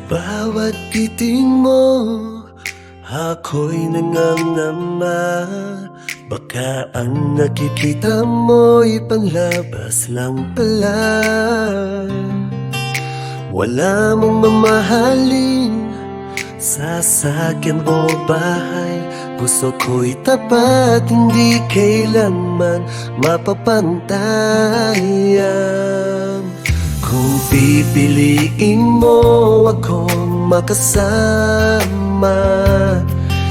Bawat titing mo, ako'y nangangamba. Baka ang nakikita mo'y panlabas lang pala. Wala mong mamahalin, sasakyan o bahay. Puso ko'y tapat, hindi kailanman mapapantayan. Kung pipiliin mo akong makasama,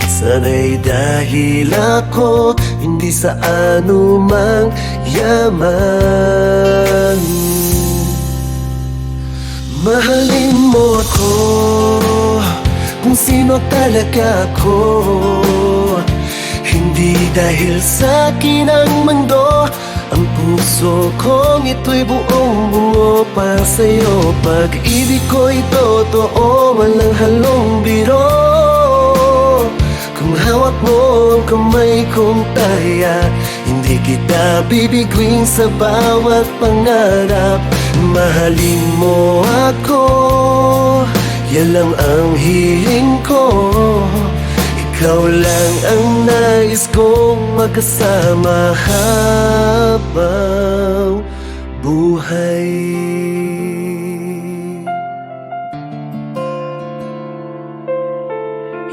sana'y dahil ako hindi sa anumang yaman. Mahalin mo ako kung sino talaga ako, hindi dahil sa akin ang mundo. Ang puso kong ito'y buong buo para sa'yo. Pag-ibig ko'y totoo, walang halong biro. Kung hawak mo ang kamay kong taya, hindi kita bibiguin sa bawat pangarap. Mahalin mo ako, yan lang ang hiling ko. Ikaw lang ang nais kong magkasama habang buhay.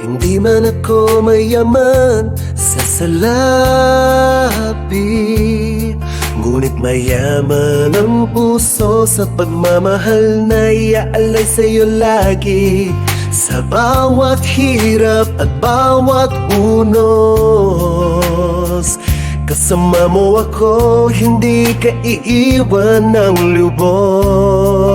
Hindi man ako mayaman sa salapi, ngunit mayaman ang puso sa pagmamahal na iaalay sa'yo lagi. Sa bawat hirap at bawat unos, kasama mo ako, hindi ka iiwan ng lubos.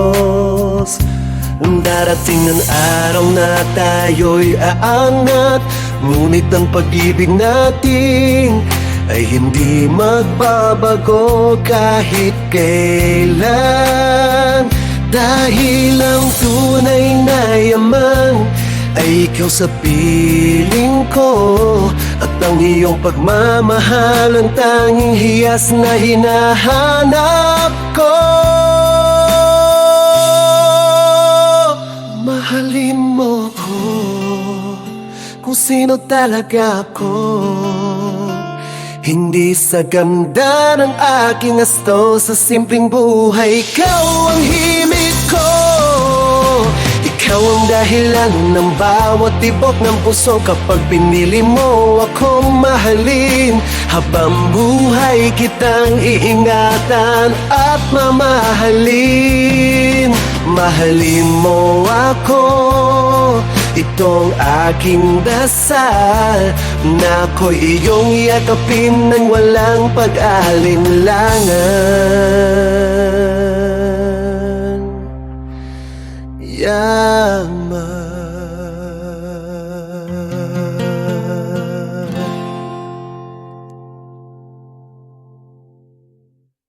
Darating ang araw na tayo'y aangat, ngunit ang pag-ibig natin ay hindi magbabago kahit kailan. Dahil ang tunay na yaman ay ikaw sa piling ko, at ang iyong pagmamahal ang tanging hiyas na hinahanap ko. Mahalin mo ko kung sino talaga ako, hindi sa ganda ng aking asto, sa simpleng buhay. Ikaw ang himig ko, ikaw ang dahilan ng bawat tibok ng puso. Kapag pinili mo akong mahalin, habang buhay kitang iingatan at mamahalin. Mahalin mo ako, itong aking dasal, na ako'y iyong yakapin ng walang pag-alinlangan. Yaman.